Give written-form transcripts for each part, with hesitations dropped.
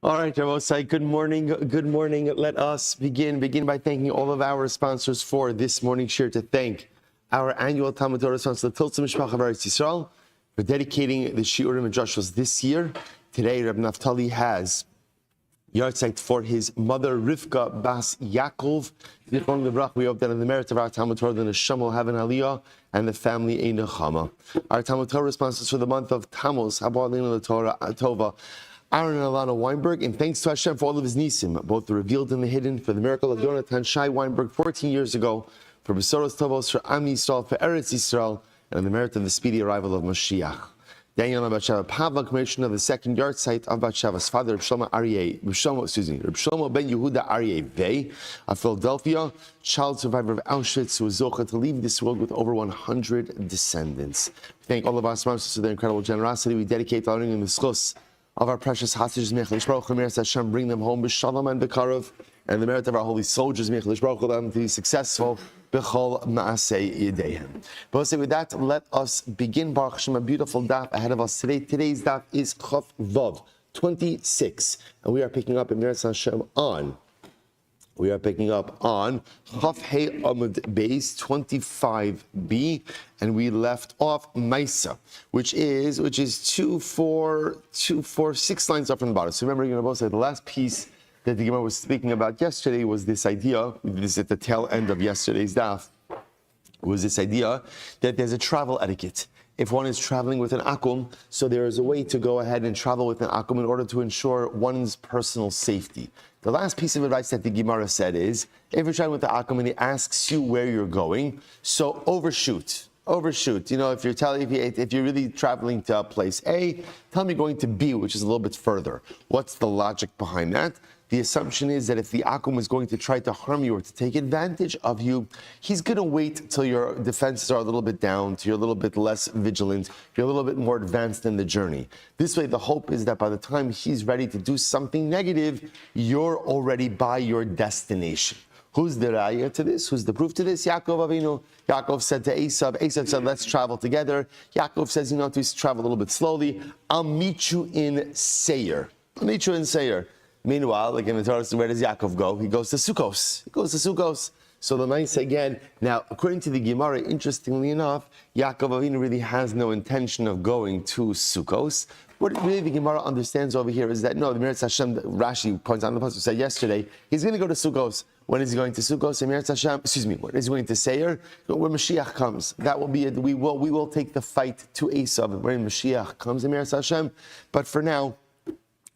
All right, Rabosai, good morning. Good morning. Let us begin by thanking all of our sponsors for this morning's share, to thank our annual Talmud Torah sponsor, the Tiltzim Mishpacha of Eretz Yisrael, for dedicating the Shiurim and Joshua's this year. Today, Reb Naftali has yahrzeit for his mother, Rivka Bas Yaakov. We hope that in the merit of our Talmud Torah, the Neshama will have an aliyah and the family a nechama. Our Talmud Torah sponsors for the month of Tammuz, Haba Aleinu Torah Tova, Aaron and Alana Weinberg, and thanks to Hashem for all of his nisim, both the revealed and the hidden, for the miracle of Yonatan Shai Weinberg 14 years ago, for Besoros Tovos, for Am Yisrael, for Eretz Yisrael, and the merit of the speedy arrival of Mashiach. Daniel and Batsheva Pavla, commemoration of the second yahrzeit of Batsheva's father, Reb Shlomo ben Yehuda Aryeh Vey of Philadelphia, child survivor of Auschwitz, who was zocha to leave this world with over 100 descendants. We thank all of our sponsors for their incredible generosity. We dedicate honoring in the schus of our precious hostages, Mechelish Baruch Hu, Hashem, bring them home b'shalom and b'karov, and the merit of our holy soldiers, Mechelish Baruch Hu, them to be successful b'chol ma'asei yedeihem. But with that, let us begin. Baruch Hashem, a beautiful daf ahead of us today. Today's daf is Chaf Vav 26, and we are picking up in Meretz Hashem on. We are picking up on Chaf Hey Amud Beis 25b, and we left off Maisa, which is 6 lines up from the bottom. So remember, you're going to say the last piece that the Gemara was speaking about yesterday was this idea. This is at the tail end of yesterday's daf. Was this idea that there's a travel etiquette. If one is traveling with an akum, so there is a way to go ahead and travel with an akum in order to ensure one's personal safety. The last piece of advice that the Gemara said is, if you're traveling with the akum and he asks you where you're going, so overshoot. You know, if you're really traveling to place A, tell me you're going to B, which is a little bit further. What's the logic behind that? The assumption is that if the akum is going to try to harm you or to take advantage of you, he's going to wait till your defenses are a little bit down, till you're a little bit less vigilant, you're a little bit more advanced in the journey. This way, the hope is that by the time he's ready to do something negative, you're already by your destination. Who's the raya to this? Who's the proof to this? Yaakov Avinu. Yaakov said to Esav said, let's travel together. Yaakov says, to travel a little bit slowly. I'll meet you in Seir. Meanwhile, like in the Torah, where does Yaakov go? He goes to Sukkos. So the Maisa again. Now, according to the Gemara, interestingly enough, Yaakov Avinu really has no intention of going to Sukkos. What really the Gemara understands over here is that no, the Meretz Hashem, Rashi points out in the pasuk said yesterday, he's going to go to Sukkos. When is he going to Sukkos? Meretz Hashem, when is he going to Seir? When Mashiach comes, that will be it. We will take the fight to Esav when Mashiach comes, Meretz Hashem. But for now,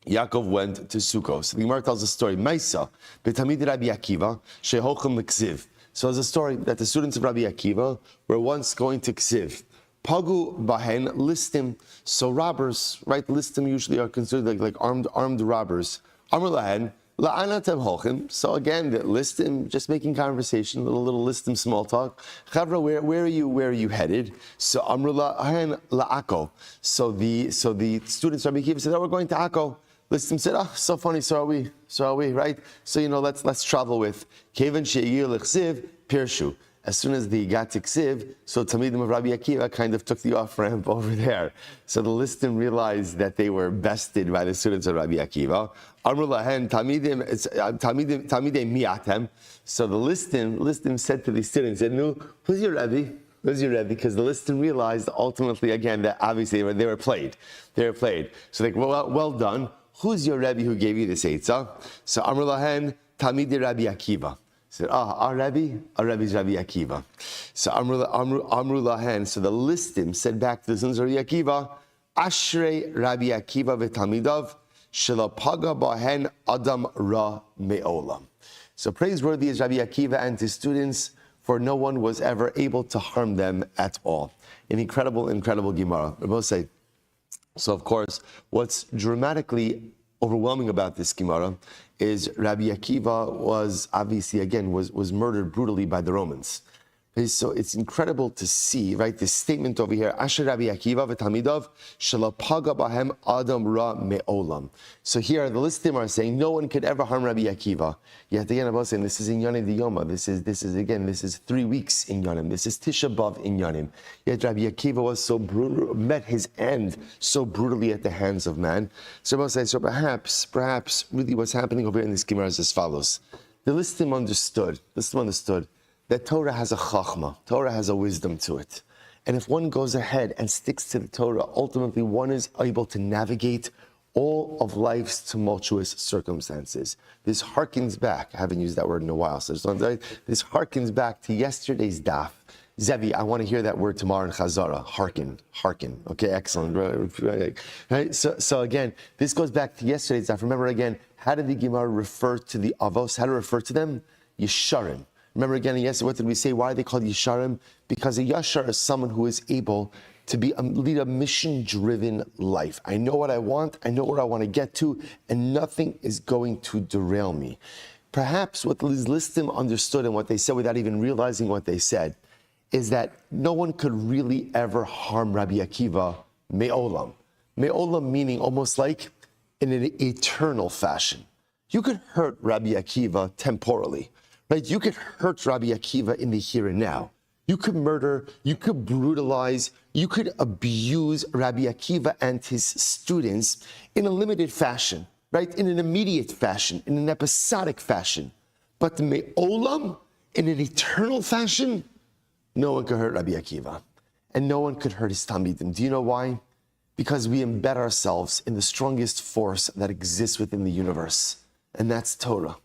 Yaakov went to Sukkos. The Gemara tells a story. Maisa, betamid Rabbi Akiva, shehochem l'ksiv. So there's a story that the students of Rabbi Akiva were once going to Ksiv. Pagu bahen listim. So robbers, right? Listim usually are considered like armed robbers. Amr lahen la'anatem holchem. So again, the listim, just making conversation, little listim small talk. Chavra, where are you headed? So Amr lahen la'ako. So the students of Rabbi Akiva said, we're going to Akko. Listim said, so funny, so are we, right? So, let's travel with. Kevan she'yir l'chsiv, pirshu. As soon as they got to Ksiv, so Talmidim of Rabbi Akiva kind of took the off-ramp over there. So the Listim realized that they were bested by the students of Rabbi Akiva. Amr lahen Talmidim miatem. So the Listim said to the students, who's your Rebbe? Because the Listim realized ultimately, again, that obviously they were played. So they well done. Who's your Rebbe who gave you this Eitzah? So Amr lahen Talmidei Rabbi Akiva. Said, our Rebbe's Rabbi Akiva. So Amru lahen. So the Listim said back to the sons of Rabbi Akiva, Ashrei Rabbi Akiva v'Talmidav shelo paga bahen adam ra me'olam. So praiseworthy is Rabbi Akiva and his students, for no one was ever able to harm them at all. An incredible Gemara. We both say. So of course, what's dramatically overwhelming about this Gemara is Rabbi Akiva was obviously, again, was murdered brutally by the Romans. Okay, so it's incredible to see, right, this statement over here, Asher Rabbi Akiva v'talmidav shelo paga bahem adam ra me'olam. So here the listim are saying no one could ever harm Rabbi Akiva. Yet again, I'm saying this is in Yonim the Yoma. This is 3 weeks in Yonim. This is Tisha B'Av in Yonim. Yet Rabbi Akiva was so brutal, met his end so brutally at the hands of man. So Rabbi says, so perhaps really what's happening over here in this Gemara is as follows. The listim understood that Torah has a chachma, Torah has a wisdom to it. And if one goes ahead and sticks to the Torah, ultimately one is able to navigate all of life's tumultuous circumstances. This harkens back, I haven't used that word in a while, so this harkens back to yesterday's daf. Zevi, I want to hear that word tomorrow in Zara. Harken. Okay, excellent. Right? So again, this goes back to yesterday's daf. Remember again, how did the Gemara refer to the avos? How to refer to them? Yesharim. Remember again, yes, what did we say? Why are they called Yesharim? Because a Yashar is someone who is able to lead a mission-driven life. I know what I want, I know where I want to get to, and nothing is going to derail me. Perhaps what these listim understood and what they said without even realizing what they said is that no one could really ever harm Rabbi Akiva me'olam. Me'olam meaning almost like in an eternal fashion. You could hurt Rabbi Akiva temporally. Right? You could hurt Rabbi Akiva in the here and now. You could murder, you could brutalize, you could abuse Rabbi Akiva and his students in a limited fashion, right? In an immediate fashion, in an episodic fashion. But me'olam, in an eternal fashion, no one could hurt Rabbi Akiva. And no one could hurt his talmidim. Do you know why? Because we embed ourselves in the strongest force that exists within the universe. And that's Torah.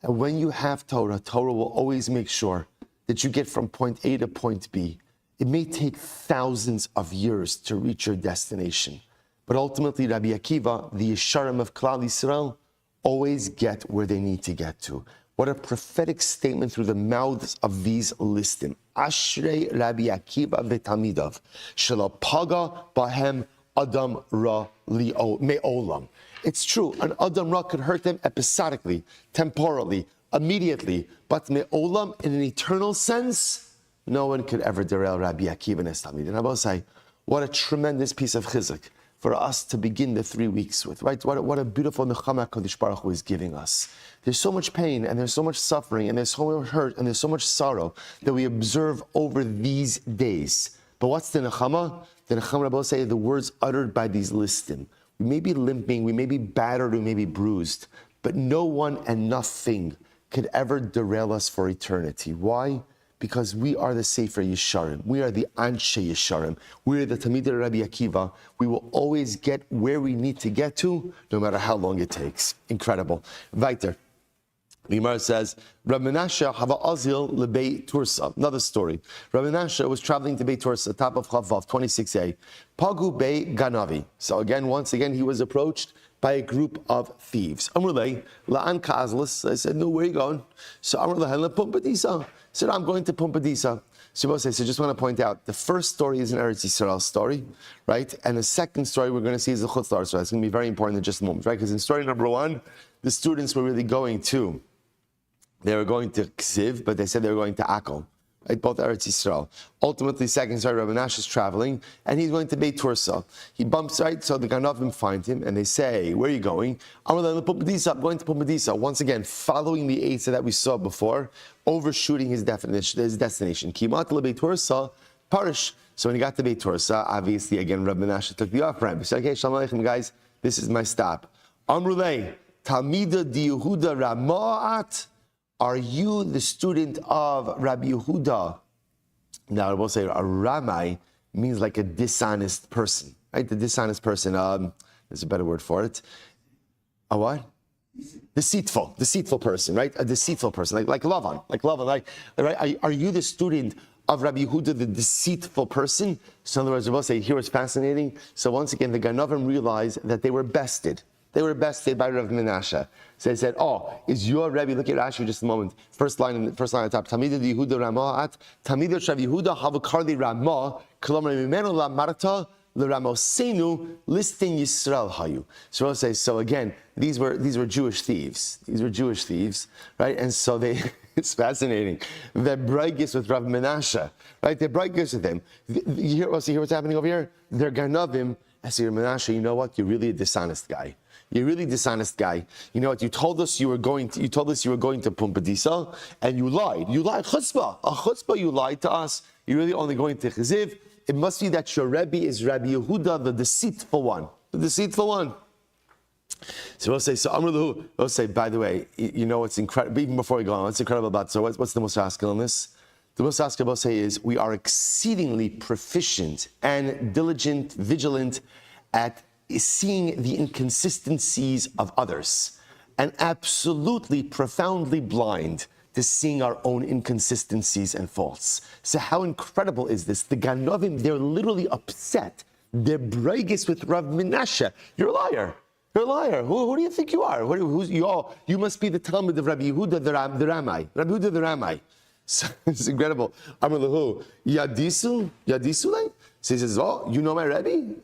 And when you have Torah, Torah will always make sure that you get from point A to point B. It may take thousands of years to reach your destination. But ultimately, Rabbi Akiva, the Yesharim of Klal Yisrael, always get where they need to get to. What a prophetic statement through the mouths of these listim. Ashrei Rabbi Akiva v'tamidav, shelo paga bahem adam ra me'olam. It's true, an Adam Ra could hurt them episodically, temporally, immediately, but me'olam, in an eternal sense, no one could ever derail Rabbi Akiva and his Talmid. And I will say, what a tremendous piece of chizuk for us to begin the 3 weeks with, right? What a beautiful nechama Kodesh Baruch Hu is giving us. There's so much pain, and there's so much suffering, and there's so much hurt, and there's so much sorrow that we observe over these days. But what's the nechama? The nechama, Rabbi will say, the words uttered by these listim. We may be limping, we may be battered, we may be bruised, but no one and nothing could ever derail us for eternity. Why? Because we are the Sefer Yesharim. We are the Anshe Yesharim. We are the Talmidei Rabbi Akiva. We will always get where we need to get to, no matter how long it takes. Incredible. Weiter. The Gemara says, Rabbi Menashe hava azil lebei Tursa. Another story. Rabbi Menashe was traveling to Beit Tursa, top of Chavav, 26a. Pagu bei Ganavi. So once again, he was approached by a group of thieves. Amrulei, la'an kazlas. I said, no, where are you going? So Amrulei, la Pumpadisa. Said, I'm going to Pumpadisa. So just want to point out, the first story is an Eretz Yisrael story, right? And the second story we're going to see is the Chutz La'aretz story. It's going to be very important in just a moment, right? Because in story number 1, the students were really going to Ksiv, but they said they were going to Akko, right? Both Eretz Yisrael. Ultimately, second story, Rabbi Nash is traveling, and he's going to Beit Tursa. He bumps, right? So the Ganavim find him, and they say, where are you going? I'm going to Pumpadisa. Once again, following the Eitzah that we saw before, overshooting his destination. Kimat Beit Tursa, Parish. So when he got to Beit Tursa, obviously, again, Rabbi Nash took the off-ramp. He said, okay, Shalom Aleichem, guys, this is my stop. Amrulei, Talmida di Yehuda Rama'at. Are you the student of Rabbi Yehuda? Now, I will say a Ramai means like a dishonest person, right? The dishonest person, there's a better word for it. A what? Deceitful person, right? A deceitful person, like Lavan, right? Are you the student of Rabbi Yehuda, the deceitful person? So in other words, I will say, here it's fascinating. So once again, the Ganavim realized that they were bested. They were bested by Rav Menashe. So they said, is your Rebbe, look at Rashi just a moment. First line on the top. Tamida Yehuda Ramah at Tamida Shav Yehuda Havakarli Ramah, Kolomar Mimenu La Marta l'ramosenu listin Yisrael hayu. So Rabbi says, so again, these were Jewish thieves. These were Jewish thieves, right? And so they, it's fascinating. They're brightest with Rav Menashe, right? They're brightest with him. You hear what's happening over here? They're ganavim. I say, Menashe, you know what? You're really a dishonest guy. You're really a dishonest guy. You know what? You told us you were going to Pumbedisa, and you lied. You lied. Chutzpah. A chutzpah, you lied to us. You're really only going to Chaziv. It must be that your Rebbe is Rabbi Yehuda, the deceitful one. The deceitful one. So we'll say, we'll say, by the way, you know what's incredible, even before we go on, what's incredible about, so what's the most asking on this? The most asking will say is, we are exceedingly proficient and diligent, vigilant at seeing the inconsistencies of others, and absolutely profoundly blind to seeing our own inconsistencies and faults. So how incredible is this? The Ganovim, they're literally upset. They're bragging with Rav Menashe. You're a liar. You're a liar. Who do you think you are? You must be the Talmud of Rabbi Yehuda the Ramai. Rabbi Yehuda the Ramai. So it's incredible. Amar lahu, Yadisu lay? So he says, oh, you know my Rebbe?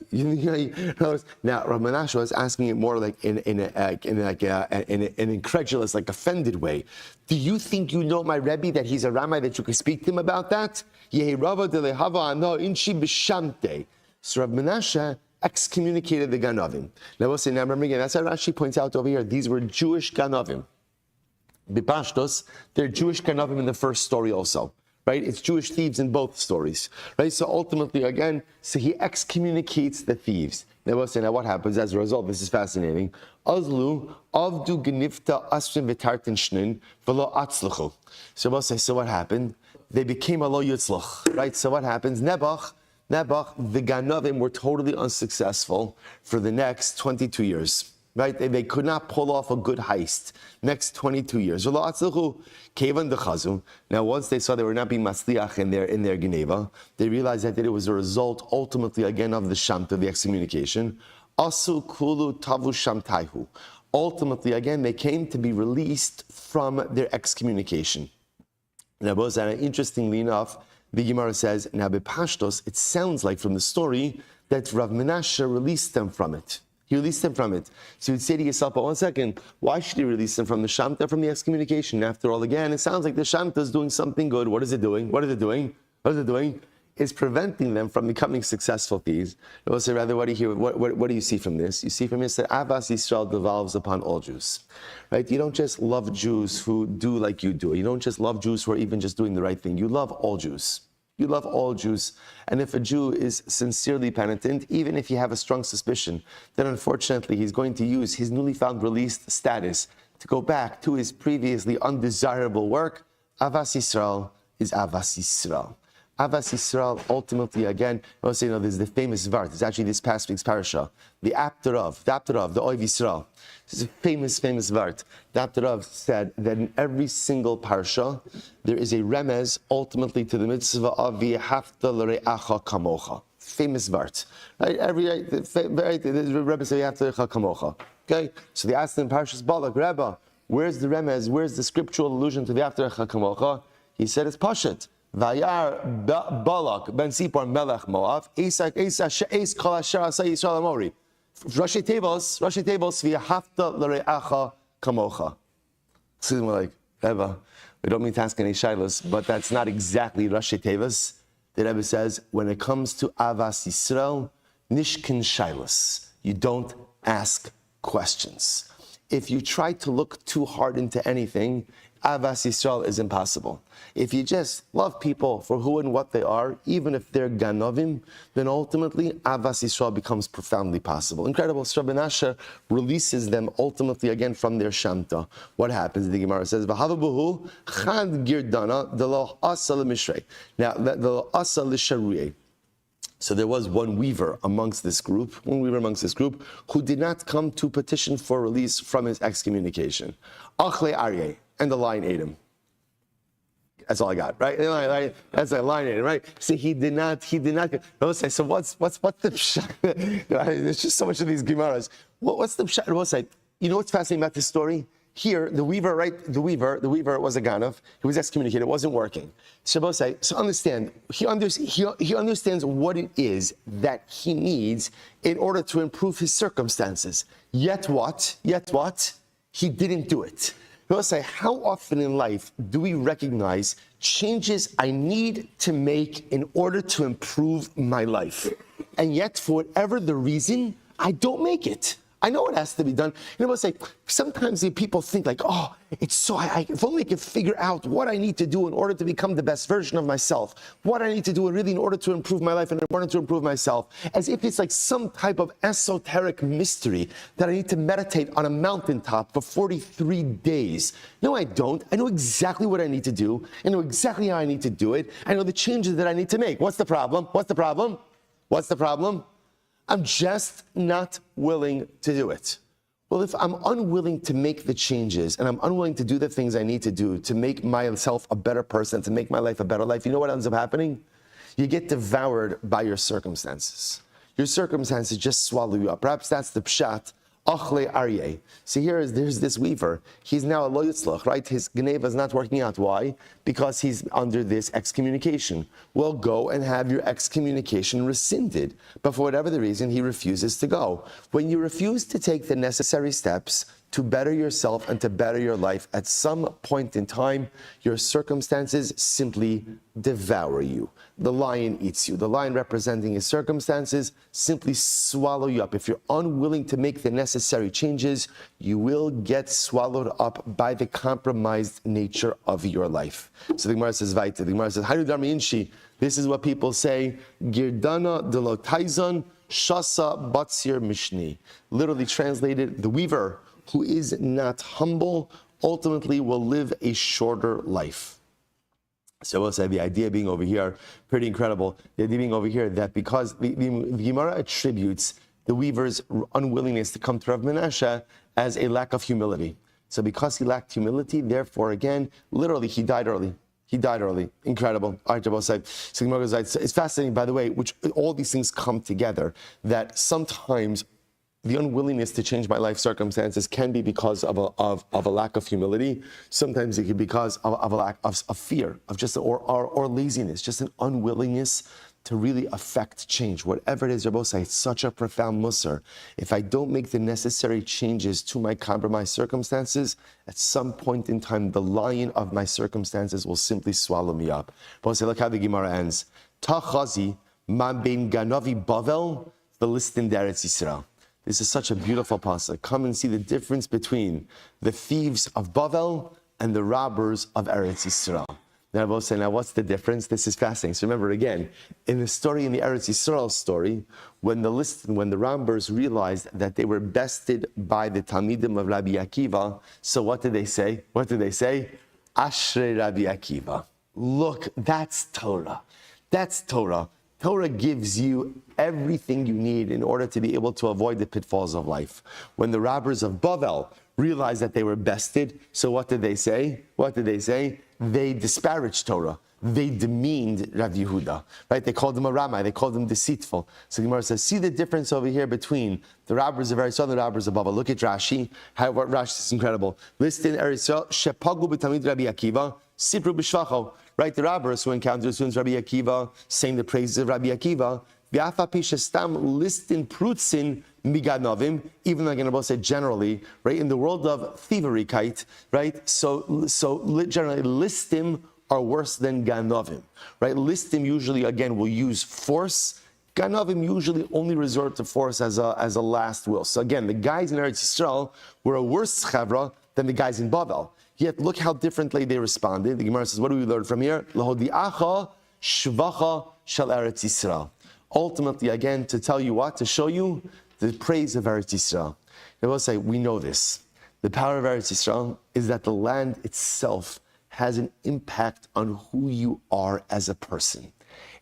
Now, Rav Menashe was asking it more like in an incredulous, like offended way. Do you think you know my Rebbe, that he's a Ramai, that you could speak to him about that? So Rav Menashe excommunicated the Ganovim. Now we'll say, now remember again, that's how Rashi points out over here, these were Jewish Ganovim. Bipashtos, they're Jewish Ganovim in the first story also. Right? It's Jewish thieves in both stories. Right? So ultimately, again, so he excommunicates the thieves. Now we'll say, now what happens as a result? This is fascinating. Azlu avdu genifta asrin v'tartin shnin v'lo atzluchu. So we'll say, so what happened? They became a lo yitzluch. Right? So what happens? Nebuch, the Ganovim were totally unsuccessful for the next 22 years. Right? They could not pull off a good heist. Next 22 years. Now, once they saw they were not being matzliach in their Geneva, they realized that it was a result, ultimately, again, of the Shamta, the excommunication. Asu kulu tavu shamtaihu. Ultimately, again, they came to be released from their excommunication. Now, interestingly enough, the Gemara says, now, bepashtos, it sounds like from the story that Rav Menashe released them from it. He released them from it. So you'd say to yourself, but 1 second, why should he release them from the Shamta, from the excommunication? After all, again, it sounds like the Shamta is doing something good. What is it doing? What is it doing? It's preventing them from becoming successful thieves. I will say, rather, what do you see from this? You see from this that Avas Yisrael devolves upon all Jews. Right? You don't just love Jews who do like you do. You don't just love Jews who are even just doing the right thing. You love all Jews. You love all Jews. And if a Jew is sincerely penitent, even if you have a strong suspicion, then unfortunately he's going to use his newly found released status to go back to his previously undesirable work. Avas Yisrael is Avas Yisrael. Avas Yisrael, ultimately, again, there's the famous Vart. It's actually this past week's parasha. The Apterav, the Oiv Yisrael. This is a famous Vart. The Apterav said that in every single parasha, there is a remez, ultimately, to the mitzvah of V'yehavta l're'acha kamocha. Famous Vart. Right? The Rebbe said, V'yehavta l're'acha kamocha. Okay? So they asked him, Parashas Balak, Rebbe, where's the remez? Where's the scriptural allusion to V'yehavta l're'acha kamocha? He said, it's Pashat. Vayar Balak ben Sipor Melech Moav Eis Kol Asher Asa Yisrael Amori. Rashi tables V'yehavta l're'acha kamocha. So we're like, Rebbe, we don't mean to ask any shilas, but that's not exactly Rashi Tevas. The Rebbe says, when it comes to Avas Yisrael, Nishkin shilas. You don't ask questions. If you try to look too hard into anything, Avas Yisrael is impossible. If you just love people for who and what they are, even if they're Ganovim, then ultimately Avas Yisrael becomes profoundly possible. Incredible. Rabbi Menashe releases them ultimately again from their Shamta. What happens? The Gemara says, "V'havabuhu chad girdana delo asa l'mishrei." Now, the asa l'sharuye. So there was one weaver amongst this group, who did not come to petition for release from his excommunication. Achle Aryeh, and the lion ate him. That's all I got, right? That's a lion ate him, right? See, he did not. Say, so what's the pshat? There's just so much of these Gemaras. What's the pshat? You know what's fascinating about this story? here, the weaver, right? The weaver was a ganav. He was excommunicated. It wasn't working. So understand, he understands what it is that he needs in order to improve his circumstances. Yet what? He didn't do it. How often in life do we recognize changes I need to make in order to improve my life? And yet, for whatever the reason, I don't make it. I know it has to be done. Sometimes people think like, oh, it's so, if only I could figure out what I need to do in order to become the best version of myself, what I need to do really in order to improve my life and in order to improve myself, as if it's like some type of esoteric mystery that I need to meditate on a mountaintop for 43 days. No, I don't. I know exactly what I need to do. I know exactly how I need to do it. I know the changes that I need to make. What's the problem? I'm just not willing to do it. Well, if I'm unwilling to make the changes and I'm unwilling to do the things I need to do to make myself a better person, to make my life a better life, you know what ends up happening? You get devoured by your circumstances. Your circumstances just swallow you up. Perhaps that's the pshat. Achle Aryeh. See, there's this weaver. He's now a lo yitzlach, right? His geneva is not working out. Why? Because he's under this excommunication. Well, go and have your excommunication rescinded. But for whatever the reason, he refuses to go. When you refuse to take the necessary steps to better yourself and to better your life, at some point in time, your circumstances simply devour you. The lion eats you. The lion representing his circumstances simply swallow you up. If you're unwilling to make the necessary changes, you will get swallowed up by the compromised nature of your life. So the Gemara says, Vaita. The Gemara says, Hayu Darmi Inshi. This is what people say, Girdana de lo taizon, shasa batsir mishni. Literally translated, the weaver who is not humble ultimately will live a shorter life. So we'll say the idea being over here, pretty incredible. The idea being over here that because the Gemara attributes the weaver's unwillingness to come to Rav Menashe as a lack of humility. So because he lacked humility, therefore again, literally he died early. Incredible. All right, Rabbi said. So Gemara goes, it's fascinating, by the way, which all these things come together, that sometimes the unwillingness to change my life circumstances can be because of a lack of humility. Sometimes it can be because of a lack of fear, of just or laziness, just an unwillingness to really affect change. Whatever it is, Rabbi say, it's such a profound musar. If I don't make the necessary changes to my compromised circumstances, at some point in time, the lion of my circumstances will simply swallow me up. Rabbi say, look how the Gemara ends. Tachazi man ben ganavi bavel v'listin deretz Yisrael. This is such a beautiful pasuk. Come and see the difference between the thieves of Bavel and the robbers of Eretz Yisrael. Now, I will say, now what's the difference? This is fascinating. So remember again, in the Eretz Yisrael story, when the robbers realized that they were bested by the Talmidim of Rabbi Akiva, so what did they say? Ashrei Rabbi Akiva. Look, that's Torah. Torah gives you everything you need in order to be able to avoid the pitfalls of life. When the robbers of Bavel realized that they were bested, so what did they say? They disparaged Torah. They demeaned Rav Yehuda, right? They called him a Ramai. They called him deceitful. So Gemara says, see the difference over here between the robbers of Eretz Yisrael and the robbers of Bavel. Look at Rashi. What Rashi is incredible. Listen, Eretz Yisrael, shepagu b'tamid Rabbi Akiva, sipru b'shvacho. Right, the robbers who encountered the students of Rabbi Akiva, saying the praises of Rabbi Akiva, listin prutzin miganovim, even though Rabbi said generally, right, in the world of thievery, right, so generally listim are worse than ganovim, right? Listim usually, again, will use force. Ganovim usually only resort to force as a last will. So again, the guys in Eretz Yisrael were a worse chavra than the guys in Bavel. Yet look how differently they responded. The Gemara says, what do we learn from here? Lahodi'acha shvacha shel Eretz Yisrael. Ultimately, again, to tell you what? To show you the praise of Eretz Yisrael. They will say, we know this. The power of Eretz Yisrael is that the land itself has an impact on who you are as a person.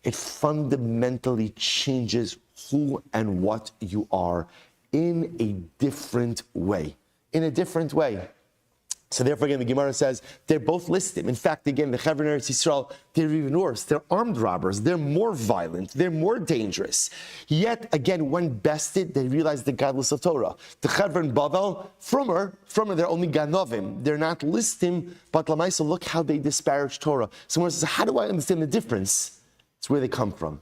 It fundamentally changes who and what you are in a different way. So therefore, again, the Gemara says they're both listed. In fact, again, the Chevron Eretz Yisrael, they're even worse. They're armed robbers. They're more violent. They're more dangerous. Yet, again, when bested, they realize the godless of Torah. The Chevron Bavel, from her, they're only Ganovim. They're not listim, but Lamaisa, look how they disparage Torah. Someone says, how do I understand the difference? It's where they come from.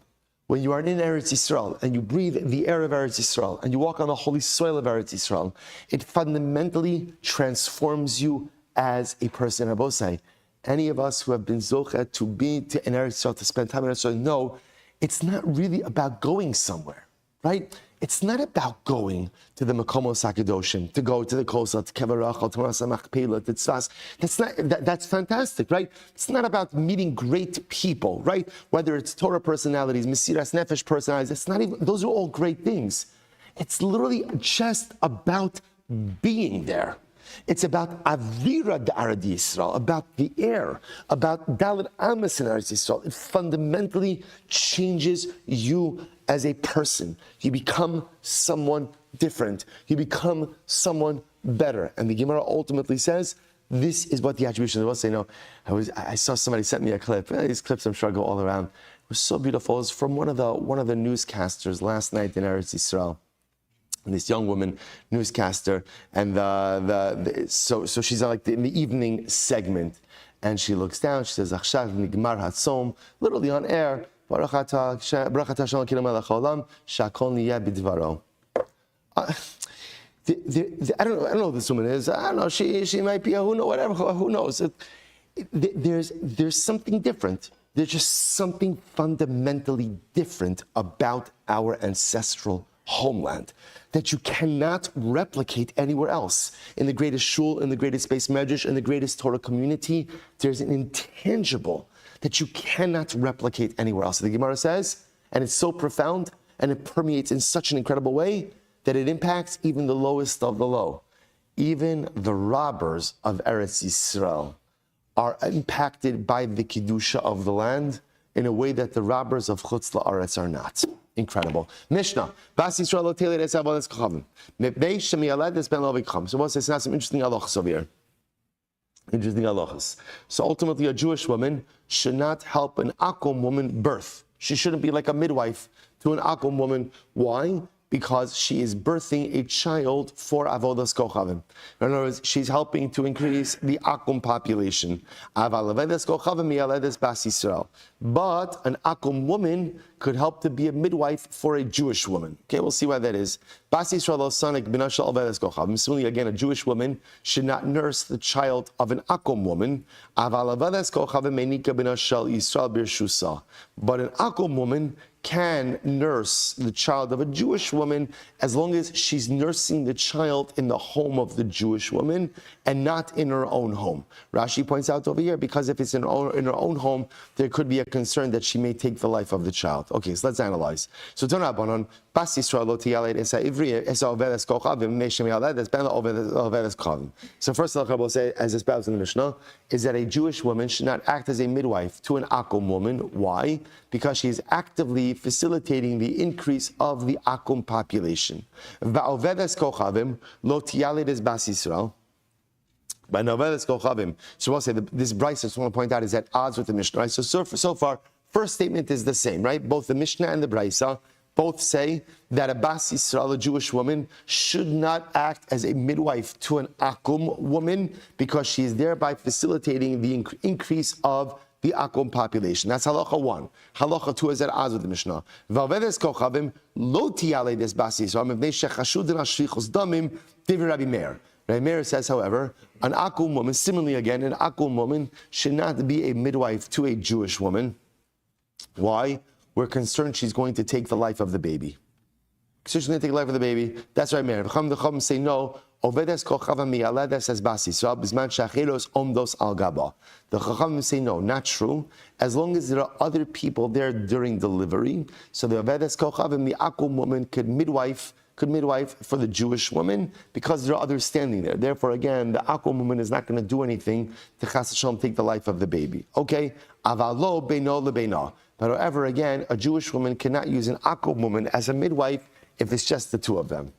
When you are in Eretz Yisrael and you breathe the air of Eretz Yisrael and you walk on the holy soil of Eretz Yisrael, it fundamentally transforms you as a person. Abosai, any of us who have been zochet to be in Eretz Yisrael, to spend time in Eretz Yisrael, know it's not really about going somewhere, right? It's not about going to the Makomos HaKadoshim, to go to the Kosa, to Kevarachal, to Marasa Machpelah, to Tzvas. That's fantastic, right? It's not about meeting great people, right? Whether it's Torah personalities, Mesiras Nefesh personalities, it's not even, those are all great things. It's literally just about being there. It's about Avira Da'arad Yisrael, about the air, about Dalit Amos in Eretz Yisrael. It fundamentally changes you as a person. You become someone different. You become someone better. And the Gemara ultimately says, this is what the attribution was. I saw somebody sent me a clip. These clips I'm sure go all around. It was so beautiful. It was from one of the newscasters last night in Eretz Yisrael. And this young woman, newscaster, and so she's like in the evening segment, and she looks down. She says, "Achshav nigmar hatzom," literally on air. Baruch atah Shalom Kilo Melech Haolam, Shakol niyeh b'dvaro. I don't know who this woman is. I don't know. She might be a who knows. There's something different. There's just something fundamentally different about our ancestral homeland that you cannot replicate anywhere else. In the greatest shul, in the greatest base medrash, in the greatest Torah community, there's an intangible that you cannot replicate anywhere else. The Gemara says, and it's so profound, and it permeates in such an incredible way that it impacts even the lowest of the low. Even the robbers of Eretz Yisrael are impacted by the Kedusha of the land in a way that the robbers of Chutz La'aretz are not. Incredible. Mishnah. Bas Yisrael lo telei es avodas kochavim. Mepnei shemiyaled es ben lo v'kacham. So we'll say some interesting halachas over here. Interesting halachas. So ultimately, a Jewish woman should not help an Akum woman birth. She shouldn't be like a midwife to an Akum woman. Why? Because she is birthing a child for avodas kochavim. In other words, she's helping to increase the Akum population. Aval avodas kochavim miyaledes bas Yisrael. But an Akum woman could help to be a midwife for a Jewish woman. Okay, we'll see why that is. Bas Yisrael osanik b'nashal avodas kochavim. Similarly, again, a Jewish woman should not nurse the child of an Akum woman. Aval avodas kochavim menika b'nashal Yisrael birshusa. But an Akum woman can nurse the child of a Jewish woman as long as she's nursing the child in the home of the Jewish woman and not in her own home. Rashi points out over here, because if it's in her own home, there could be a concern that she may take the life of the child. Okay, so let's analyze. So Tonabanon, Bas Yisrael lo tiyaled esa ivri esa ovedes kochavim meishem yaled es ben ovedes kochavim. So first of all, we'll say, as espoused in the Mishnah, is that a Jewish woman should not act as a midwife to an Akum woman. Why? Because she is actively facilitating the increase of the Akum population. Va'ovedes kochavim lo tiyaled es Bas Yisrael. By Novedes Kochavim. So we'll say this Bryce, I just want to point out, is at odds with the Mishnah. Right? So far, first statement is the same, right? Both the Mishnah and the Brysa both say that a Bas Yisrael, a Jewish woman, should not act as a midwife to an Akum woman because she is thereby facilitating the increase of the Akum population. That's halacha 1. Halacha 2 is at odds with the Mishnah. Va'ovedes kochavim lo tiyaled es Bas Yisrael mevnei shechashudin ashfichus damim divrei Rabbi Meir. Rabbi Meir says, however, an Akum woman, similarly again, an Akum woman should not be a midwife to a Jewish woman. Why? We're concerned she's going to take the life of the baby. So she's going to take the life of the baby. That's Rabbi Meir. The Chacham say no. Ovedes kochavim miyaledes es Bas Yisrael b'zman she'achelos omdos al gaba. The Chacham say no, not true. As long as there are other people there during delivery, so the Ovedes kochavim, the Akum woman, could midwife for the Jewish woman because there are others standing there. Therefore, again, the Akum woman is not going to do anything to Chas Hashem take the life of the baby. Okay? Avalo beino lebeina. But however, again, a Jewish woman cannot use an Akum woman as a midwife if it's just the two of them.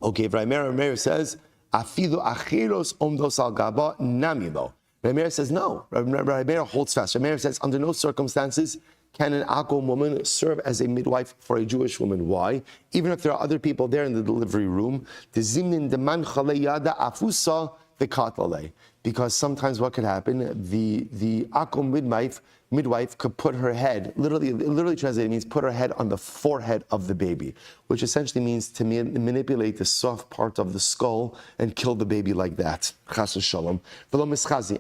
Okay, Rabbi Meir says, Afilu achiros omdos al gaba namilo. Rabbi Meir says no. Rabbi Meir holds fast. Rabbi Meir says under no circumstances can an Akum woman serve as a midwife for a Jewish woman. Why? Even if there are other people there in the delivery room, the zimnin deman chale yada afusa the katlale. Because sometimes what could happen, the Akum midwife could put her head, literally translated means put her head on the forehead of the baby, which essentially means to manipulate the soft part of the skull and kill the baby like that. Chas v'shalom.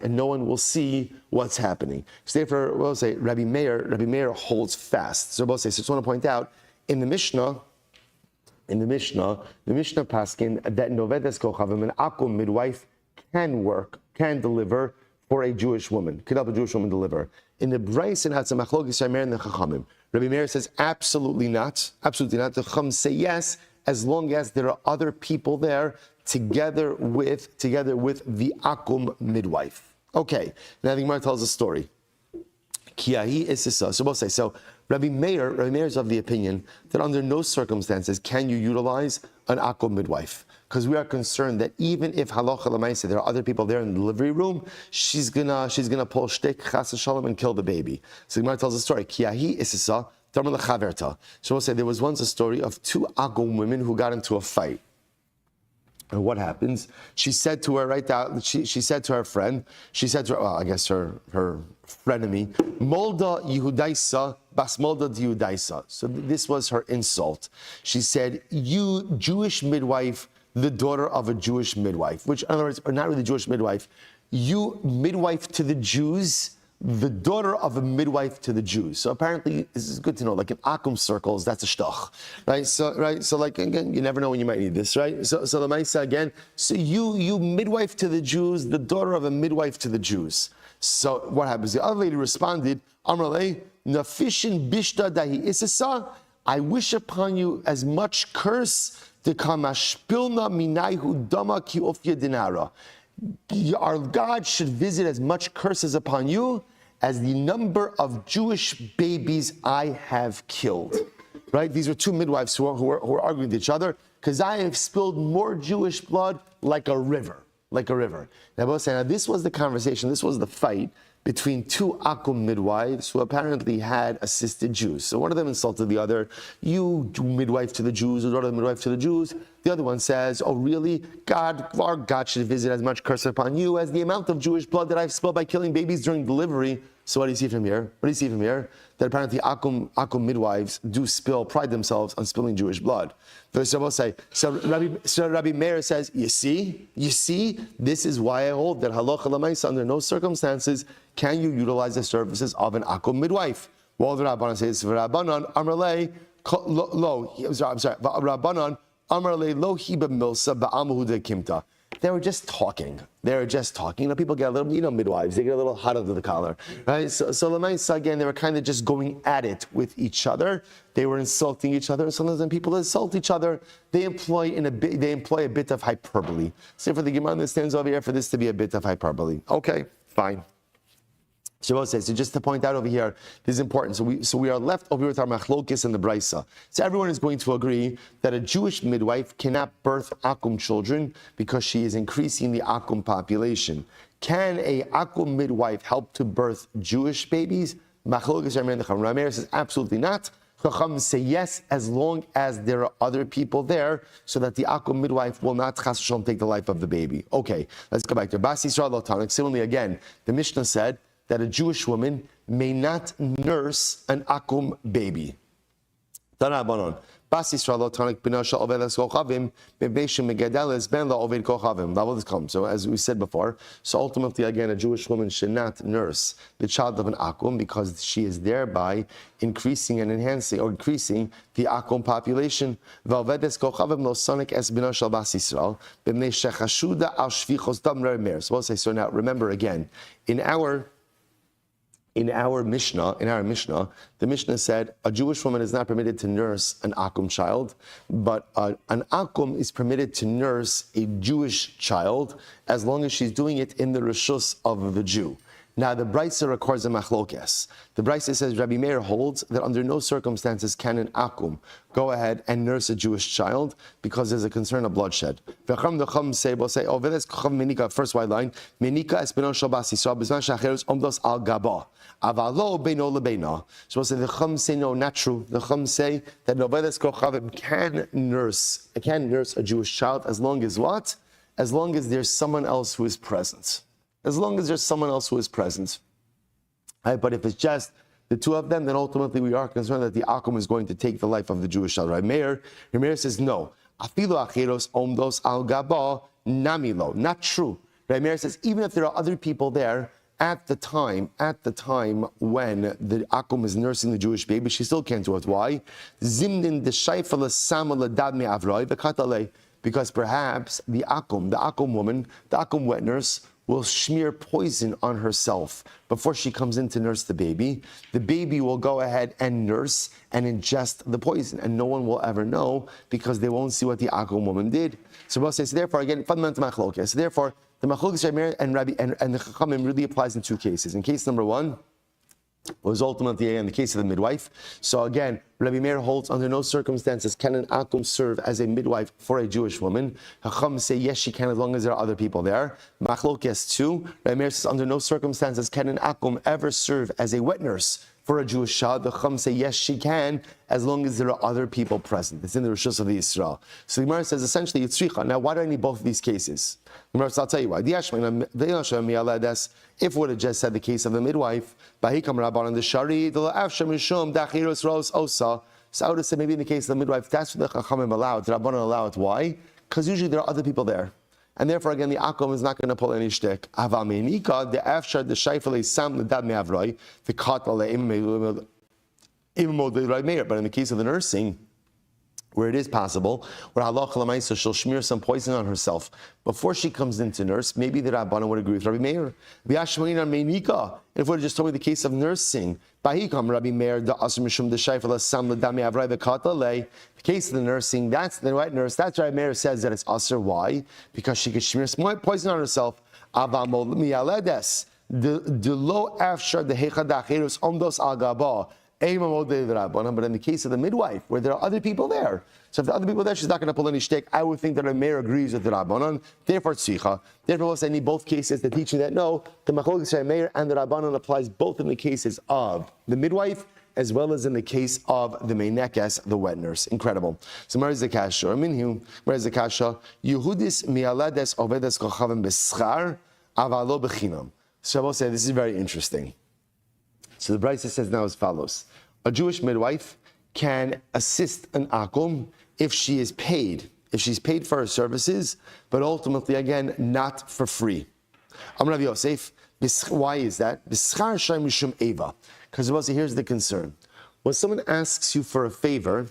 And no one will see what's happening. So therefore, we'll say Rabbi Meir holds fast. So we'll say, so I just want to point out, in the Mishnah paskin that novedes kochavim, an Akum midwife can deliver for a Jewish woman, could help a Jewish woman deliver. In the Bryce and Hatzam Machlokes Rabbi Meir and the Chachamim, Rabbi Meir says absolutely not. The Chacham say yes, as long as there are other people there together with the Akum midwife. Okay, now the Gemara tells a story. Kiyahi isisa. So both say so. Rabbi Meir is of the opinion that under no circumstances can you utilize an Akum midwife, because we are concerned that even if halacha l'maaseh there are other people there in the delivery room, she's gonna pull shtick chas v'shalom and kill the baby. So the Gemara tells a story. Kiyahi isisa darma lechaverta. So we'll say there was once a story of two Akum women who got into a fight. And what happens? She said to her, she said to her friend, I guess her frenemy, Molda Yehudaisa, Bas Molda Yehudaisa. So this was her insult. She said, you Jewish midwife, the daughter of a Jewish midwife, which in other words, are not really Jewish midwife, you midwife to the Jews, the daughter of a midwife to the Jews. So apparently, this is good to know, like in Akum circles, that's a shtach, right? So like, again, you never know when you might need this, right? So the Maisa again, so you midwife to the Jews, the daughter of a midwife to the Jews. So what happens? The other lady responded, Amrale, nafishin bishta dahi isasa, I wish upon you as much curse to kamashpilna minayhu dama ki ofya dinara. Our God should visit as much curses upon you as the number of Jewish babies I have killed. Right? These are two midwives who are arguing with each other, because I have spilled more Jewish blood like a river. Now this was the conversation, this was the fight between two Akum midwives who apparently had assisted Jews. So one of them insulted the other, you midwife to the Jews, or daughter of the midwife to the Jews. The other one says, oh really? Our God should visit as much curse upon you as the amount of Jewish blood that I've spilled by killing babies during delivery. So what do you see from here? That apparently Akum midwives pride themselves on spilling Jewish blood. So Rabbi Meir says, you see, this is why I hold that halacha l'maaseh under no circumstances can you utilize the services of an Akum midwife. Well, the Rabbanan says, Rabbanan Amrle lo hiba milsa ba'amahu de kimta. They were just talking. People get a little, midwives, they get a little hot under the collar, right? So Lamaisa, again, they were kind of just going at it with each other. They were insulting each other. Sometimes when people insult each other, they employ a bit of hyperbole. So for the Gemara understands over here for this to be a bit of hyperbole. Okay, fine. Shavuot says, so just to point out over here, this is important. So we are left over with our machlokis and the brisa. So everyone is going to agree that a Jewish midwife cannot birth Akum children because she is increasing the Akum population. Can a Akum midwife help to birth Jewish babies? Machlokis Rameir says absolutely not. Chacham say yes, as long as there are other people there, so that the Akum midwife will not chas v'shalom take the life of the baby. Okay, let's go back to Bas Yisrael Lo Tanik. Similarly, again, the Mishnah said that a Jewish woman may not nurse an Akum baby. Tanabanon. Bas Yisrael Lo Tanik Pinasha Ovedas Kochavim Bebeishim Megadeles Ben La Oved Kochavim. That will come. So as we said before, so ultimately again, a Jewish woman should not nurse the child of an Akum because she is thereby increasing and enhancing or increasing the Akum population. Va'ovedes Kochavim Lo Sonik Es Binashal Bas Yisrael B'nei Shechashuda Al Shvichos Dam Remer. So we'll say so now. Remember again, in our Mishnah, the Mishnah said a Jewish woman is not permitted to nurse an Akum child, but an Akum is permitted to nurse a Jewish child as long as she's doing it in the rishus of the Jew. Now the Brisa records a machlokes. The Brisa says Rabbi Meir holds that under no circumstances can an akum go ahead and nurse a Jewish child because there's a concern of bloodshed. V'cham say, oh, menika, first white line, menika espino shabas yisrael b'zman shacherus omdos al gaba. Avalo beino lebeina. So the Chum say no, not true. The Chum say that novedes kochavim can nurse a Jewish child as long as what? As long as there's someone else who is present. As long as there's someone else who is present. Right? But if it's just the two of them, then ultimately we are concerned that the akum is going to take the life of the Jewish child. Right? Meir says no. Afilu acheros omdos al gaba namilo. Not true. Right? Meir says even if there are other people there at the time when the akum is nursing the Jewish baby, she still can't do it. Why? Zimnin the shayfala samala dadme avroi v'katale. Because perhaps the akum woman, the akum wet nurse, will smear poison on herself before she comes in to nurse the baby. The baby will go ahead and nurse and ingest the poison, and no one will ever know because they won't see what the akum woman did. So we'll say, so therefore, again, fundamental machlokes. So therefore, the machlokes and Rabbi and the Chachamim really applies in two cases. In case number one, was ultimately in the case of the midwife. So again, Rabbi Meir holds under no circumstances can an akum serve as a midwife for a Jewish woman. Chacham say yes, she can as long as there are other people there. Machlokes 2, Rabbi Meir says under no circumstances can an akum ever serve as a wet nurse for a Jewish child. The Chacham say yes, she can as long as there are other people present. It's in the Rishus of the Yisrael. So the Gemara says essentially it's tzricha. Now why do I need both of these cases? The Gemara says, I'll tell you why. If we would have just said the case of the midwife, so I would have said maybe in the case of the midwife, that's what the Chachamim allowed. The Rabbanan allow it. Why? Because usually there are other people there. And therefore, again, the akum is not going to pull any shtick. The afshar, the shayfale, sam, the dad me'avroi, the katale, but in the case of the nursing, where it is possible, where halacha l'maisa she'll smear some poison on herself before she comes in to nurse, maybe the Rabbanan would agree with Rabbi Meir. And if we had just told me the case of nursing, Rabbi Meir, the case of the nursing, that's the right nurse. That's Rabbi Meir says that it's aser. Why? Because she could smear some poison on herself. The low afshar the hechadacherus omdos al gaba. But in the case of the midwife, where there are other people there, so if the other people there, she's not going to pull any shtick. I would think that a mayor agrees with the Rabbanan. Therefore, tzricha. Therefore, I need both cases to teach you that no, the machlokes mayor and the Rabbanan applies both in the cases of the midwife as well as in the case of the meinekes, the wet nurse. Incredible. So, where is the kasha? Where is the kasha? Yehudis mialedes ovedes kochavim beschar avalo bechinam. So I will say this is very interesting. So the Brisa says now as follows. A Jewish midwife can assist an akum if she is paid. If she's paid for her services, but ultimately, again, not for free. Amar Rav Yosef, why is that? Because here's the concern. When someone asks you for a favor,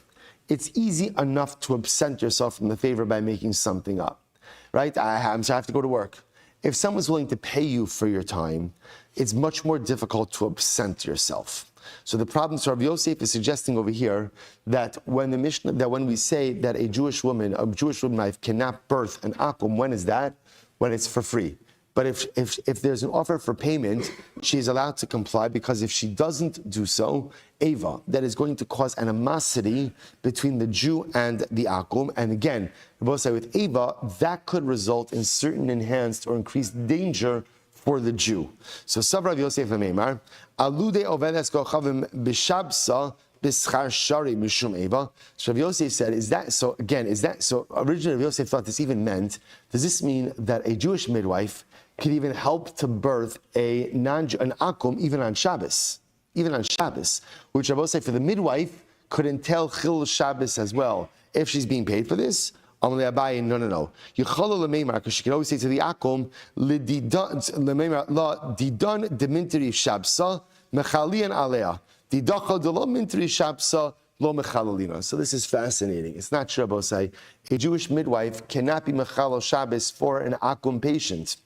it's easy enough to absent yourself from the favor by making something up. Right? I have to go to work. If someone's willing to pay you for your time, it's much more difficult to absent yourself. So the problem, so Rav Yosef is suggesting over here that when the Mishnah, that when we say that a Jewish wife cannot birth an akum, when is that? When it's for free. But if there's an offer for payment, she's allowed to comply, because if she doesn't do so, Ava, that is going to cause animosity between the Jew and the akum. And again, we both say with Ava, that could result in certain enhanced or increased danger for the Jew. So Savra Rav Yosef Meimar, Alude Ovedes Kochavim Bishabsa Bischar Shari Mishum Eva. So Rav Yosef said, is that so? Again, is that so? Originally, Rav Yosef thought this even meant, does this mean that a Jewish midwife could even help to birth an akum even on Shabbos? Even on Shabbos, which Rav Yosef for the midwife could entail Chil Shabbos as well, if she's being paid for this. No. Because she can always say to the akum, didan demintri shabsa mechalian alea. Didachal de lo mintri shabsa lo mechalalina. So this is fascinating. It's not true, Bosai. A Jewish midwife cannot be mechal Shabbos for an akum patient.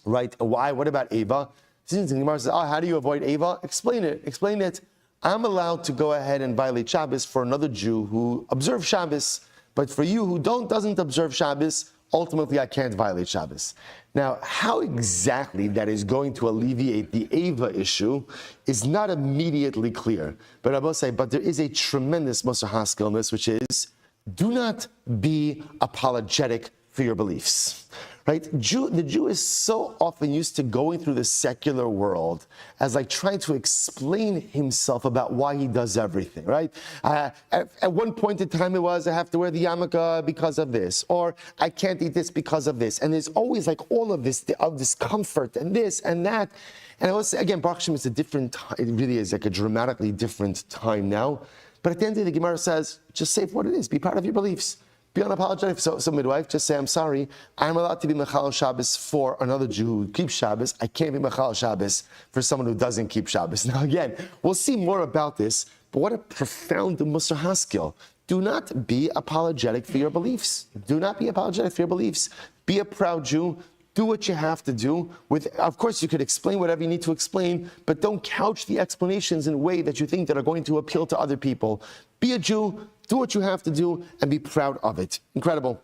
Right? Why? What about Ava? Since the Gemara says, how do you avoid Ava? Explain it. I'm allowed to go ahead and violate Shabbos for another Jew who observes Shabbos. But for you who doesn't observe Shabbos, ultimately I can't violate Shabbos. Now, how exactly that is going to alleviate the Ava issue is not immediately clear. But I will say, but there is a tremendous Musar Haskell in this, which is, do not be apologetic for your beliefs. Right? The Jew is so often used to going through the secular world as like trying to explain himself about why he does everything, right? At one point in time it was, I have to wear the yarmulke because of this, or I can't eat this because of this. And there's always like all of this discomfort and this and that. And I was, again, Baruch Hashem, it's a different time. It really is like a dramatically different time now. But at the end of the day, the Gemara says, just say what it is. Be proud of your beliefs. Be unapologetic. So midwife, just say, I'm sorry. I'm allowed to be Mechal Shabbos for another Jew who keeps Shabbos. I can't be Mechal Shabbos for someone who doesn't keep Shabbos. Now again, we'll see more about this, but what a profound Musar Haskell. Do not be apologetic for your beliefs. Do not be apologetic for your beliefs. Be a proud Jew. Do what you have to do. Of course, you could explain whatever you need to explain, but don't couch the explanations in a way that you think that are going to appeal to other people. Be a Jew, do what you have to do, and be proud of it. Incredible.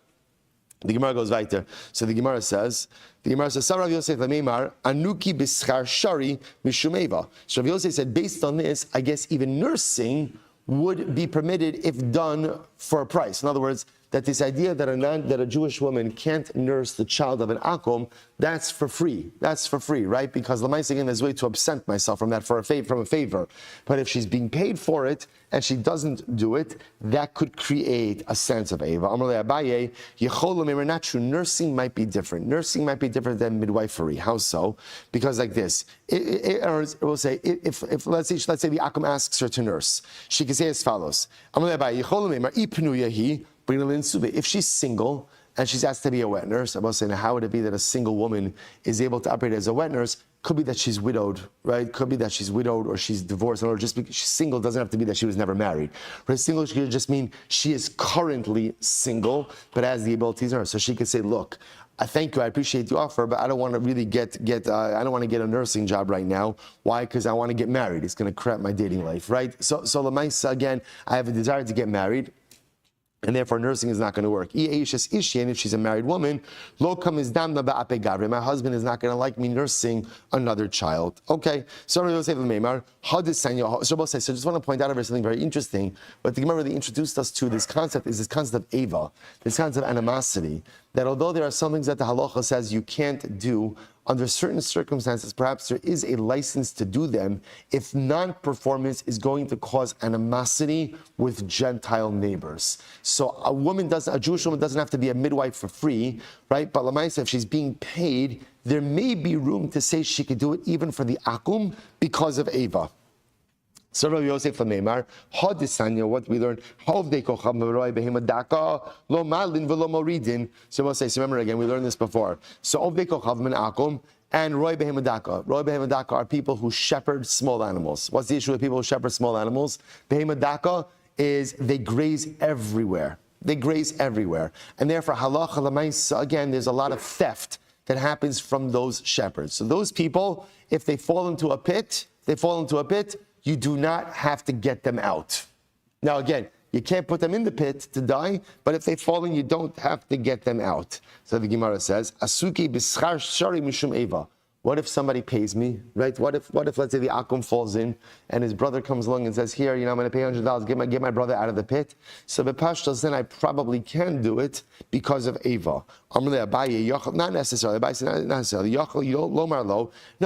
The Gemara goes weiter. So the Gemara says, Rav Yosef Lameimar, Anuki Bischar Shari Mishum Eva. So Rav Yosef said, based on this, I guess even nursing would be permitted if done for a price. In other words, that this idea that a Jewish woman can't nurse the child of an akum, that's for free. That's for free, right? Because Lamaisa, again, there's a way to absent myself from that from a favor. But if she's being paid for it and she doesn't do it, that could create a sense of Eva. Amar Abaye, Yechol not true. Nursing might be different. Nursing might be different than midwifery. How so? Because like this, we'll say if let's say the akum asks her to nurse, she can say as follows: Amar Abaye, Yechol ipnu yahi. If she's single and she's asked to be a wet nurse, I'm about saying, how would it be that a single woman is able to operate as a wet nurse? Could be that she's widowed, right? Could be that she's widowed or she's divorced, or just because she's single doesn't have to be that she was never married. Right? Single could just mean she is currently single, but has the abilities in her. So she could say, look, I thank you, I appreciate the offer, but I don't want to really I don't want to get a nursing job right now. Why? Because I want to get married. It's going to crap my dating life, right? So Lamaisa, again, I have a desire to get married, and therefore nursing is not going to work. And if she's a married woman, my husband is not going to like me nursing another child. Okay, so I just want to point out something very interesting. What the Gemara really introduced us to this concept is this concept of Ava, this concept of animosity, that although there are some things that the halacha says you can't do, under certain circumstances, perhaps there is a license to do them if non-performance is going to cause animosity with Gentile neighbors. So a Jewish woman doesn't have to be a midwife for free, right? But Lamaisa, if she's being paid, there may be room to say she could do it even for the akum because of Ava. So Rabbi Yosef Lameimar, what we learned, lo malin v'lo moridin. So we'll say, so remember again, we learned this before. So Ovdei Kochav min akum and Roy Behemadaka. Roy Behemadaka are people who shepherd small animals. What's the issue with people who shepherd small animals? Behemadaka is they graze everywhere. They graze everywhere. And therefore, halacha l'maisa, again, there's a lot of theft that happens from those shepherds. So those people, if they fall into a pit, you do not have to get them out. Now again, you can't put them in the pit to die, but if they fall in, you don't have to get them out. So the Gemara says, Asuki b'schar shari mishum eva. What if somebody pays me, right? What if let's say the akum falls in and his brother comes along and says, here, I'm going to pay $100, get my brother out of the pit. So B'pashtos, then I probably can do it because of Eva. Not necessarily. Not necessarily. No,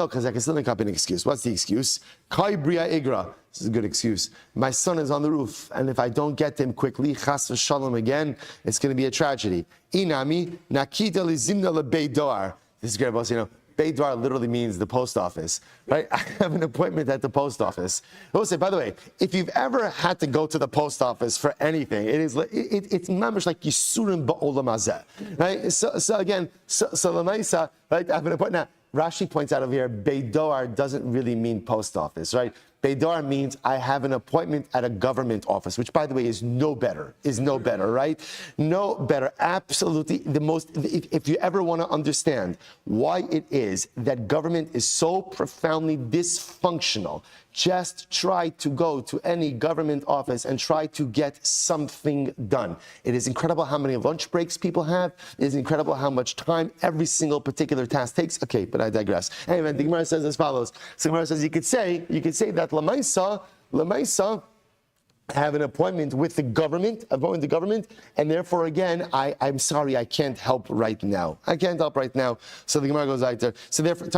because I can still make up an excuse. What's the excuse? Kai bria igra. This is a good excuse. My son is on the roof, and if I don't get him quickly, chas v'shalom again, it's going to be a tragedy. Inami nakita lizimna lebeidor. This is great, boss. Beidwar literally means the post office, right? I have an appointment at the post office. I will say, by the way, if you've ever had to go to the post office for anything, it's mamish like Yisurim ba'olam hazeh, right? So Lamaisa, right? I have an appointment. Now, Rashi points out over here, Beidwar doesn't really mean post office, right? Beidar means I have an appointment at a government office, which, by the way, is no better, right? No better. Absolutely the most, if you ever want to understand why it is that government is so profoundly dysfunctional, just try to go to any government office and try to get something done. It is incredible how many lunch breaks people have. It is incredible how much time every single particular task takes. Okay, but I digress. Anyway, the Gemara says as follows. So the Gemara says you could say that Lamaisa have an appointment with the government, and therefore again, I'm sorry, I can't help right now. So the Gemara goes right there. So therefore,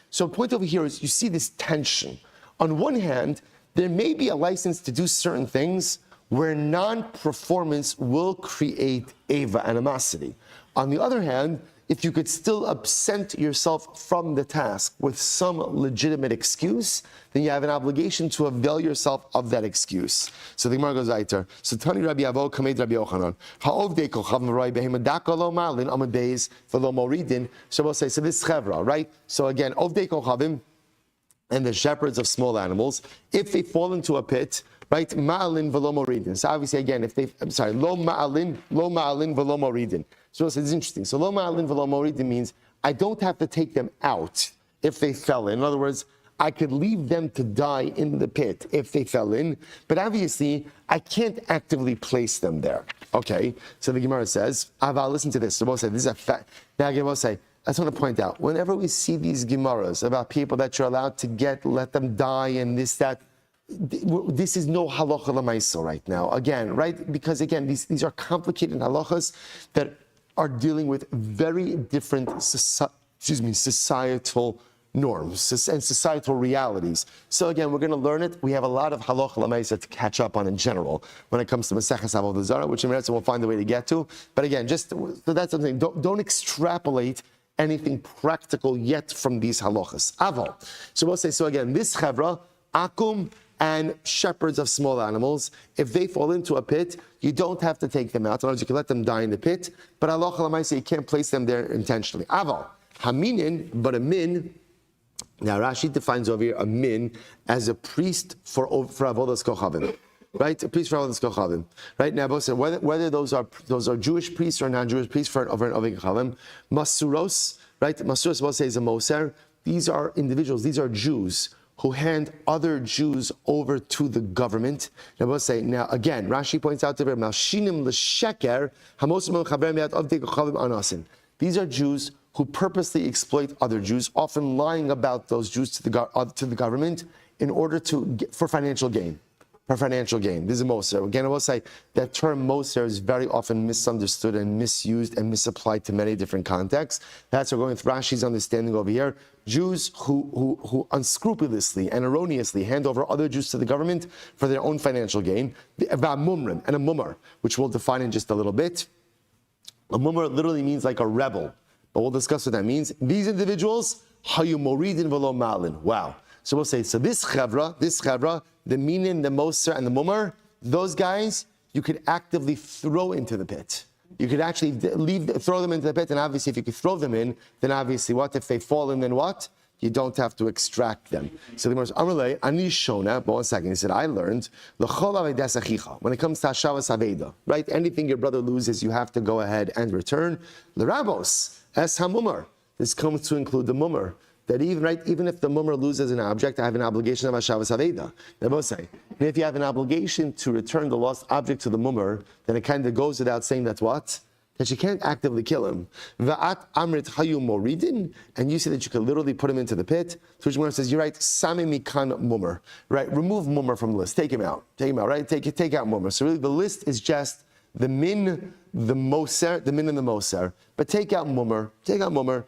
so the point over here is you see this tension. On one hand, there may be a license to do certain things where non-performance will create ava, animosity. On the other hand, if you could still absent yourself from the task with some legitimate excuse, then you have an obligation to avail yourself of that excuse. So the Gemara goes weiter. So Tani Rabbi Avoda Kamed Rabbi Yochanan. Ha'ovdei kochavim roi behem daka lo malin amadeis v'lo moridin. So we'll say, so this is chevra, right? So again, ovdei kochavim and the shepherds of small animals, if they fall into a pit, right? Ma'alin v'lo moridin. So obviously again, lo ma'alin v'lo moridin. So it's interesting. So lo ma'alin v'lo moridin means I don't have to take them out if they fell in. In other words, I could leave them to die in the pit if they fell in, but obviously I can't actively place them there. Okay, so the Gemara says, Ava, listen to this. So we'll say, this is a fact. Now I will say, I just want to point out, whenever we see these Gemaras about people that you're allowed to let them die and this, that, this is no halacha l'maisa right now. Again, right? Because again, these are complicated halachas that are dealing with very different societal norms and societal realities. So again, we're going to learn it. We have a lot of halacha l'maisa to catch up on in general when it comes to Maseches Avoda Zara, which in minutes we'll find a way to get to. But again, so that's something. Don't extrapolate anything practical yet from these halachas. Aval. So we'll say, so again, this chevra, akum, and shepherds of small animals, if they fall into a pit, you don't have to take them out. In other words, you can let them die in the pit, but halacha l'maisa, you can't place them there intentionally. Aval. Haminin, but a min. Now Rashi defines over here a min as a priest for avodas kochavim, right? A priest for avodas kochavim, right? Now, whether those are Jewish priests or non-Jewish priests for an avodas kochavim, masuros, right? Masuros, we'll say, is a moser. These are individuals. These are Jews who hand other Jews over to the government. Now we'll say, now again, Rashi points out to them, malshinim l'sheker hamosim l'chaber miat avdei kochavim anasin. These are Jews who purposely exploit other Jews, often lying about those Jews to the government in order for financial gain. For financial gain. This is Moser. Again, I will say that term Moser is very often misunderstood and misused and misapplied to many different contexts. That's what we're going with Rashi's understanding over here. Jews who unscrupulously and erroneously hand over other Jews to the government for their own financial gain. About mumrim and a mumar, which we'll define in just a little bit. A mumar literally means like a rebel. But we'll discuss what that means. These individuals, hayu moridin v'lo malin. Wow. So we'll say, so this chevra, the minin, the moser, and the mumar, those guys, you could actively throw into the pit. You could actually throw them into the pit, and obviously if you could throw them in, then obviously what? If they fall in, then what? You don't have to extract them. So the Gemara says, Amalei, ani shona, but 1 second, he said, I learned, l'chol avedas achicha, when it comes to hashavas aveda, right? Anything your brother loses, you have to go ahead and return. L'rabos, es hamumar. This comes to include the mumar. That even if the mumar loses an object, I have an obligation of hashavas aveda. They both say. And if you have an obligation to return the lost object to the mumar, then it kind of goes without saying that's what? That you can't actively kill him. Va'at amrit hayu moridin, and you say that you can literally put him into the pit. So Gemara says, you're right, sami mikan mumar. Right, remove mumar from the list. Take him out, right? Take out mumar. So really the list is just the min, the moser, the min and the moser. But take out mumar. So Gemara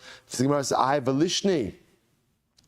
says, I have velishni.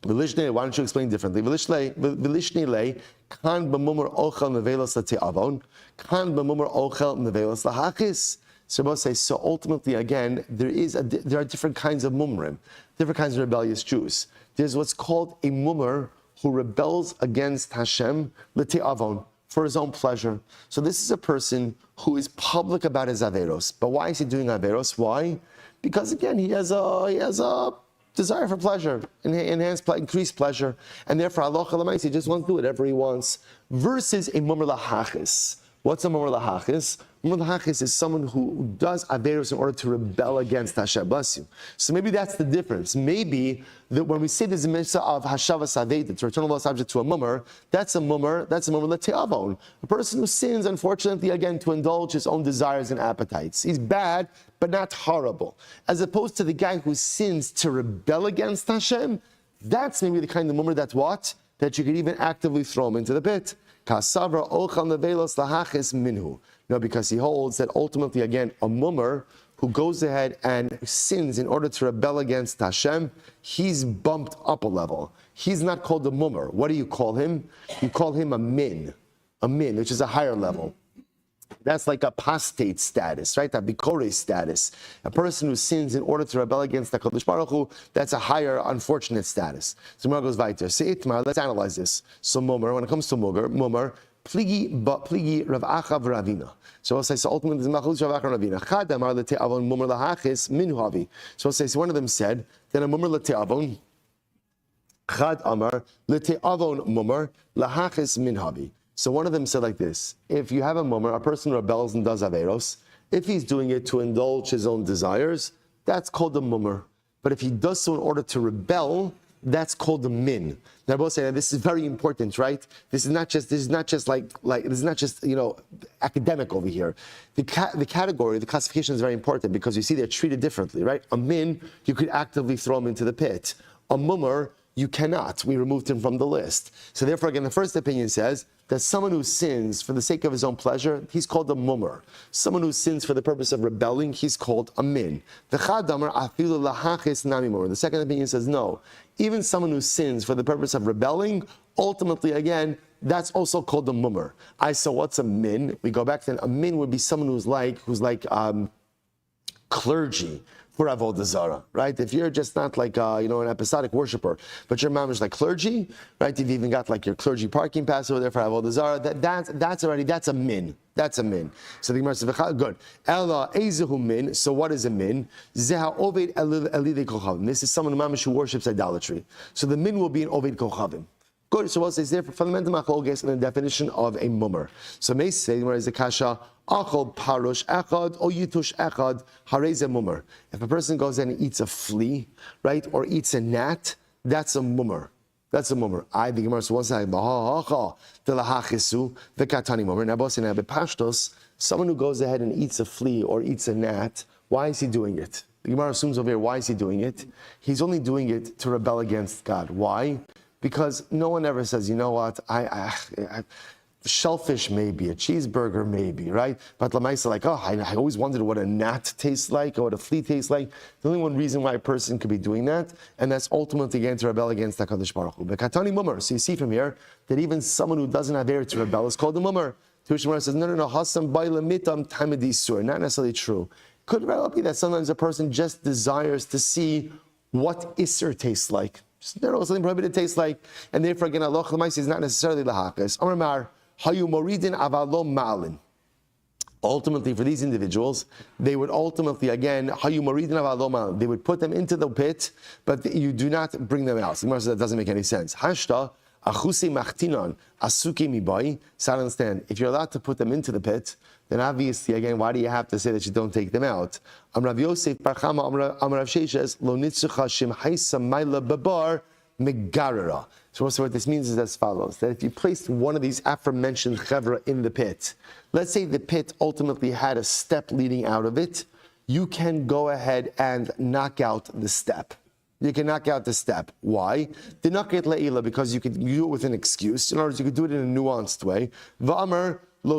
Velishni, why don't you explain differently? Velishni lay, kan b'mumar ochel nevelos l'te'avon, kan b'mumar ochel nevelos l'hachis. So we'll say, so ultimately, again, there are different kinds of mumrim, different kinds of rebellious Jews. There's what's called a mumar who rebels against Hashem, l'te'avon, for his own pleasure. So this is a person who is public about his averos. But why is he doing averos? Why? Because again, he has a desire for pleasure, increased pleasure, and therefore halacha l'maisa, he just wants to do whatever he wants. Versus a mumar lahachis. What's a mumar lahachis? Mumar lahachis is someone who does averos in order to rebel against Hashem. Bless you. So maybe that's the difference. Maybe that when we say there's a mitzvah of hashavas aveda, to return a subject to a mumar, that's a mumar lete'avon. A person who sins, unfortunately, again, to indulge his own desires and appetites. He's bad, but not horrible. As opposed to the guy who sins to rebel against Hashem, that's maybe the kind of mumar that's what? That you could even actively throw him into the pit. No, because he holds that ultimately, again, a mumar who goes ahead and sins in order to rebel against Hashem, he's bumped up a level. He's not called a mumar. What do you call him? You call him a min, which is a higher level. That's like a apostate status, right? A bikore status. A person who sins in order to rebel against the HaKadosh Baruch Hu, that's a higher, unfortunate status. So Gemara goes weiter. Let's analyze this. So mumar, when it comes to mumar, pligi Rav Acha v'Ravina. So we'll say, so ultimately, the Machlus Rav Acha and Ravina. Chad amar lete'avon mumar lahachis min havi. So we'll say, so one of them said, then a mumar lete'avon, Chad amar lete'avon mumar lahachis min havi. So one of them said like this: if you have a mumar, a person who rebels and does averos, if he's doing it to indulge his own desires, that's called a mumar. But if he does so in order to rebel, that's called a min. Now, I will say that this is very important, right? This is not just academic over here. The category, the classification is very important because you see they're treated differently, right? A min, you could actively throw him into the pit. A mumar, you cannot. We removed him from the list. So therefore, again, the first opinion says that someone who sins for the sake of his own pleasure, he's called a mumar. Someone who sins for the purpose of rebelling, he's called a min. The second opinion says no. Even someone who sins for the purpose of rebelling, ultimately, again, that's also called a mumar. So what's a min? We go back to a min would be someone who's like clergy for Avoda Zara, right? If you're just not like an episodic worshiper, but your mom is like clergy, right? You've even got like your clergy parking pass over there for Avoda Zara. That's a min. That's a min. So the Gemara says, good. Ela ezehu min. So what is a min? Zeha oved elidei kochavim. This is someone who worships idolatry. So the min will be an oved kochavim. Good. So what says there for fundamental machlokes and the definition of a mumar. So may say where is the kasha achol parush echad or yitush echad hareze mumar. If a person goes in and eats a flea, right, or eats a gnat, that's a mumar. That's a mumar. I the Gemara was saying the katani mumar. Now boss in pashtos, someone who goes ahead and eats a flea or eats a gnat, why is he doing it? The Gemara assumes over here, why is he doing it? He's only doing it to rebel against God. Why? Because no one ever says, you know what, shellfish maybe, a cheeseburger maybe, right? But Lamaisa like, I always wondered what a gnat tastes like or what a flea tastes like. The only one reason why a person could be doing that, and that's ultimately again to rebel against HaKadosh Baruch Hu. But katani mumar, so you see from here that even someone who doesn't have air to rebel is called a mumar. Tushimar says, no, hasam baila mitam tamidi sur. Not necessarily true. Could well be that sometimes a person just desires to see what Isser tastes like. Something prohibited tastes like, and therefore again, Allah is not necessarily lahakis. Amar hayu moridin avalo ma'alin. Ultimately, for these individuals, they would ultimately again hayu moridin avalo ma'alin. They would put them into the pit, but you do not bring them out. So that doesn't make any sense. Hashta achusi machtinon asuki mibai. So I understand if you're allowed to put them into the pit, then obviously, again, why do you have to say that you don't take them out? Rav Yosef Parchama Rav Sheshes Lo Nitzucha Shem Haisa Maila Babar Megarara. So also what this means is as follows: that if you placed one of these aforementioned chevra in the pit, let's say the pit ultimately had a step leading out of it, you can go ahead and knock out the step. You can knock out the step. Why? Because you could do it with an excuse. In other words, you could do it in a nuanced way. V'amar I'm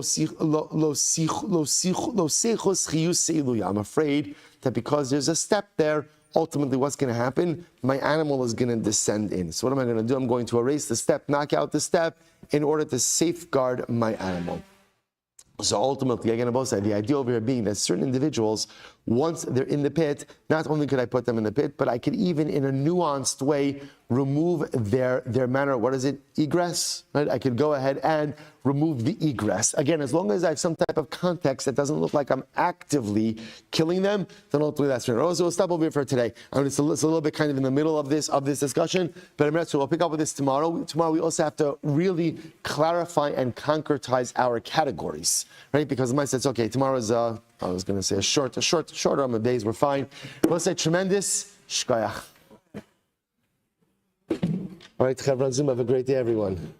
afraid that because there's a step there, ultimately what's going to happen? My animal is going to descend in. So what am I going to do? I'm going to erase the step, knock out the step in order to safeguard my animal. So ultimately, again, both sides, the idea over here being that certain individuals, once they're in the pit, not only could I put them in the pit, but I could even in a nuanced way remove their manner, what is it, egress, right? I could go ahead and remove the egress. Again, as long as I have some type of context that doesn't look like I'm actively killing them, then hopefully that's fair. So we'll stop over here for today. I mean, it's a little bit kind of in the middle of this discussion, but so we'll pick up with this tomorrow. Tomorrow we also have to really clarify and concretize our categories, right? Because I said, okay, tomorrow's I was going to say a shorter amount of days. We're fine. We'll say tremendous shkoyach. All right, Chevron Zoom. Have a great day, everyone.